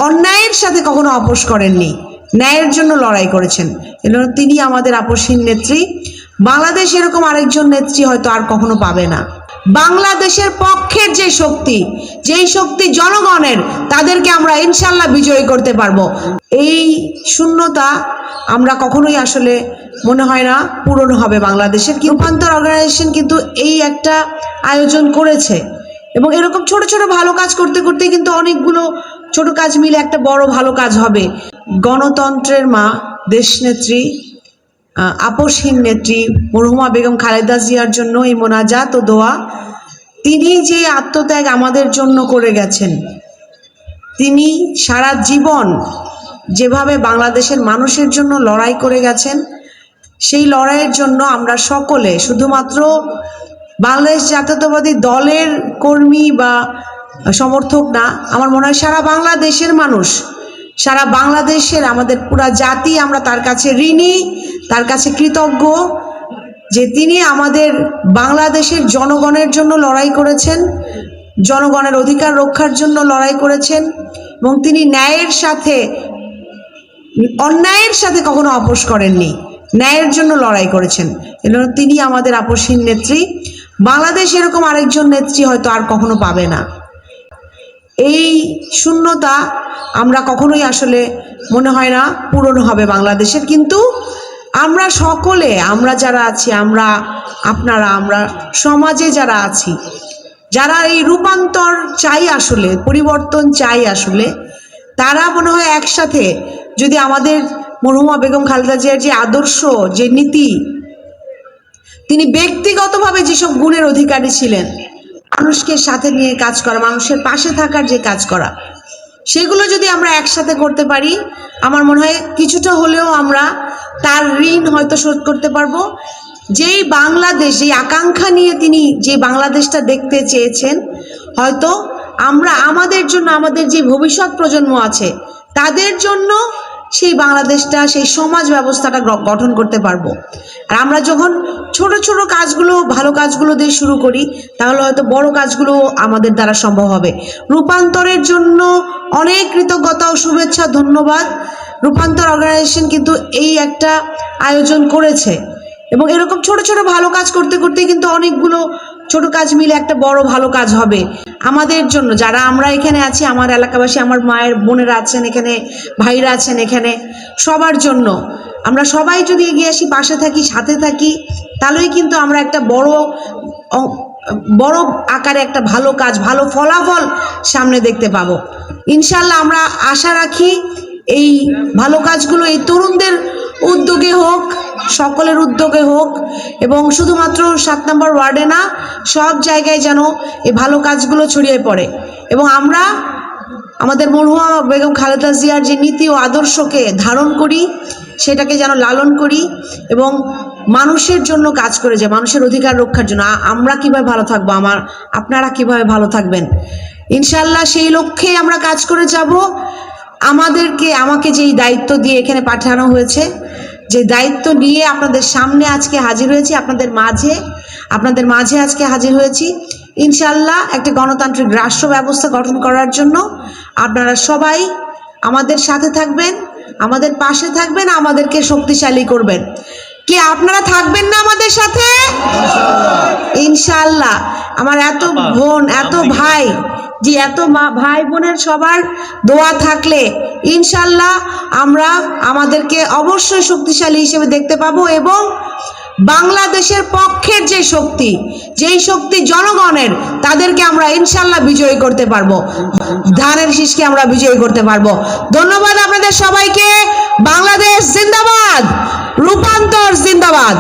অন্যায়ের সাথে কখনো আপোষ করেননি, ন্যায়ের জন্য লড়াই করেছেন। তিনি আমাদের আপোষহীন নেত্রী। বাংলাদেশ এরকম আরেকজন নেত্রী হয়তো আর কখনো পাবে না। বাংলাদেশের পক্ষের যে শক্তি, যেই শক্তি জনগণের, তাদেরকে আমরা ইনশাল্লাহ বিজয়ী করতে পারবো। এই শূন্যতা আমরা কখনোই আসলে মনে হয় না পূরণ হবে বাংলাদেশের। রূপান্তর অর্গানাইজেশন কিন্তু এই একটা আয়োজন করেছে এবং এরকম ছোট ছোট ভালো কাজ করতে করতে কিন্তু অনেকগুলো ছোট কাজ মিলে একটা বড় ভালো কাজ হবে। গণতন্ত্রের মা, দেশনেত্রী, আপোষহীন নেত্রী মরহুমা বেগম খালেদা জিয়ার জন্য এই মোনাজাত ও দোয়া। তিনি যে আত্মত্যাগ আমাদের জন্য করে গেছেন, তিনি সারা জীবন যেভাবে বাংলাদেশের মানুষের জন্য লড়াই করে গেছেন, সেই লড়াইয়ের জন্য আমরা সকলে, শুধুমাত্র বাংলাদেশ জাতীয়তাবাদী দলের কর্মী বা সমর্থক না, আমার মনে হয় সারা বাংলাদেশের মানুষ, সারা বাংলাদেশের আমাদের পুরা জাতি আমরা তার কাছে ঋণী, তার কাছে কৃতজ্ঞ যে তিনি আমাদের বাংলাদেশের জনগণের জন্য লড়াই করেছেন, জনগণের অধিকার রক্ষার জন্য লড়াই করেছেন এবং তিনি ন্যায়ের সাথে, অন্যায়ের সাথে কখনো আপোষ করেননি, ন্যায়ের জন্য লড়াই করেছেন। তিনি আমাদের আপোষহীন নেত্রী। বাংলাদেশ এরকম আরেকজন নেত্রী হয়তো আর কখনো পাবে না। এই শূন্যতা আমরা কখনোই আসলে মনে হয় না পূরণ হবে বাংলাদেশের। কিন্তু আমরা সকলে, আমরা যারা আছি, আপনারা, আমরা সমাজে যারা আছি, যারা এই রূপান্তর চাই, আসলে পরিবর্তন চাই, আসলে তারা মনে হয় একসাথে যদি আমাদের মরহুমা বেগম খালেদা জিয়ার যে আদর্শ, যে নীতি, তিনি ব্যক্তিগতভাবে যেসব গুণের অধিকারী ছিলেন, মানুষকে সাথে নিয়ে কাজ করা, মানুষের পাশে থাকার যে কাজ করা, সেগুলো যদি আমরা একসাথে করতে পারি, আমার মনে হয় কিছুটা হলেও আমরা তার ঋণ হয়তো শোধ করতে পারবো। যেই বাংলাদেশ, যেই আকাঙ্ক্ষা নিয়ে তিনি যে বাংলাদেশটা দেখতে চেয়েছেন, হয়তো আমরা আমাদের জন্য, আমাদের যে ভবিষ্যৎ প্রজন্ম আছে তাদের জন্য সেই বাংলাদেশটা, সেই সমাজ ব্যবস্থাটা গঠন করতে পারবো। আর আমরা যখন ছোট ছোট কাজগুলো, ভালো কাজগুলো দিয়ে শুরু করি, তাহলে হয়তো বড় কাজগুলো আমাদের দ্বারা সম্ভব হবে। রূপান্তরের জন্য অনেক কৃতজ্ঞতা ও শুভেচ্ছা, ধন্যবাদ। রূপান্তর অর্গানাইজেশন কিন্তু এই একটা আয়োজন করেছে এবং এরকম ছোট ছোট ভালো কাজ করতে করতে কিন্তু অনেকগুলো ছোট কাজ মিলে একটা বড় ভালো কাজ হবে আমাদের জন্য। যারা আমরা এখানে আছি, আমার এলাকাবাসী, আমার মায়ের বোনেরা আছেন এখানে, ভাইরা আছেন এখানে, সবার জন্য আমরা সবাই যদি এগিয়ে আসি, পাশে থাকি, সাথে থাকি, তাহলেই কিন্তু আমরা একটা বড় আকারে একটা ভালো কাজ, ভালো ফলাফল সামনে দেখতে পাবো ইনশাল্লাহ। আমরা আশা রাখি এই ভালো কাজগুলো এই তরুণদের উদ্যোগে হোক, সকলের উদ্যোগে হোক এবং শুধুমাত্র 7 নম্বর ওয়ার্ডে না, সব জায়গায় যেন এই ভালো কাজগুলো ছড়িয়ে পড়ে এবং আমরা আমাদের মরহুমা বেগম খালেদা জিয়ার যে নীতি ও আদর্শকে ধারণ করি, সেটাকে যেন লালন করি এবং মানুষের জন্য কাজ করে, যে মানুষের অধিকার রক্ষার জন্য। আমরা কিভাবে ভালো থাকবো, আপনারা কিভাবে ভালো থাকবেন, ইনশাল্লাহ সেই লক্ষ্যে আমরা কাজ করে যাব। আমাকে যেই দায়িত্ব দিয়ে এখানে পাঠানো হয়েছে, যে দায়িত্ব নিয়ে আপনাদের সামনে আজকে হাজির হয়েছি, আপনাদের মাঝে আজকে হাজির হয়েছি, ইনশাল্লাহ একটা গণতান্ত্রিক রাষ্ট্র ব্যবস্থা গঠন করার জন্য আপনারা সবাই আমাদের সাথে থাকবেন, আমাদের পাশে থাকবেন, আমাদেরকে শক্তিশালী করবেন। কি আপনারা থাকবেন না আমাদের সাথে? ইনশাল্লাহ। আমার এত বোন, এত ভাই, যে এত ভাই বোনের সবার দোয়া থাকলে ইনশাল্লাহ আমরা আমাদেরকে অবশ্যই শক্তিশালী হিসেবে দেখতে পাবো এবং বাংলাদেশের পক্ষের যে শক্তি, যেই শক্তি জনগণের, তাদেরকে আমরা ইনশাল্লাহ বিজয়ী করতে পারবো, ধানের শীষকে আমরা বিজয়ী করতে পারবো। ধন্যবাদ আপনাদের সবাইকে। বাংলাদেশ জিন্দাবাদ, রূপান্তর জিন্দাবাদ।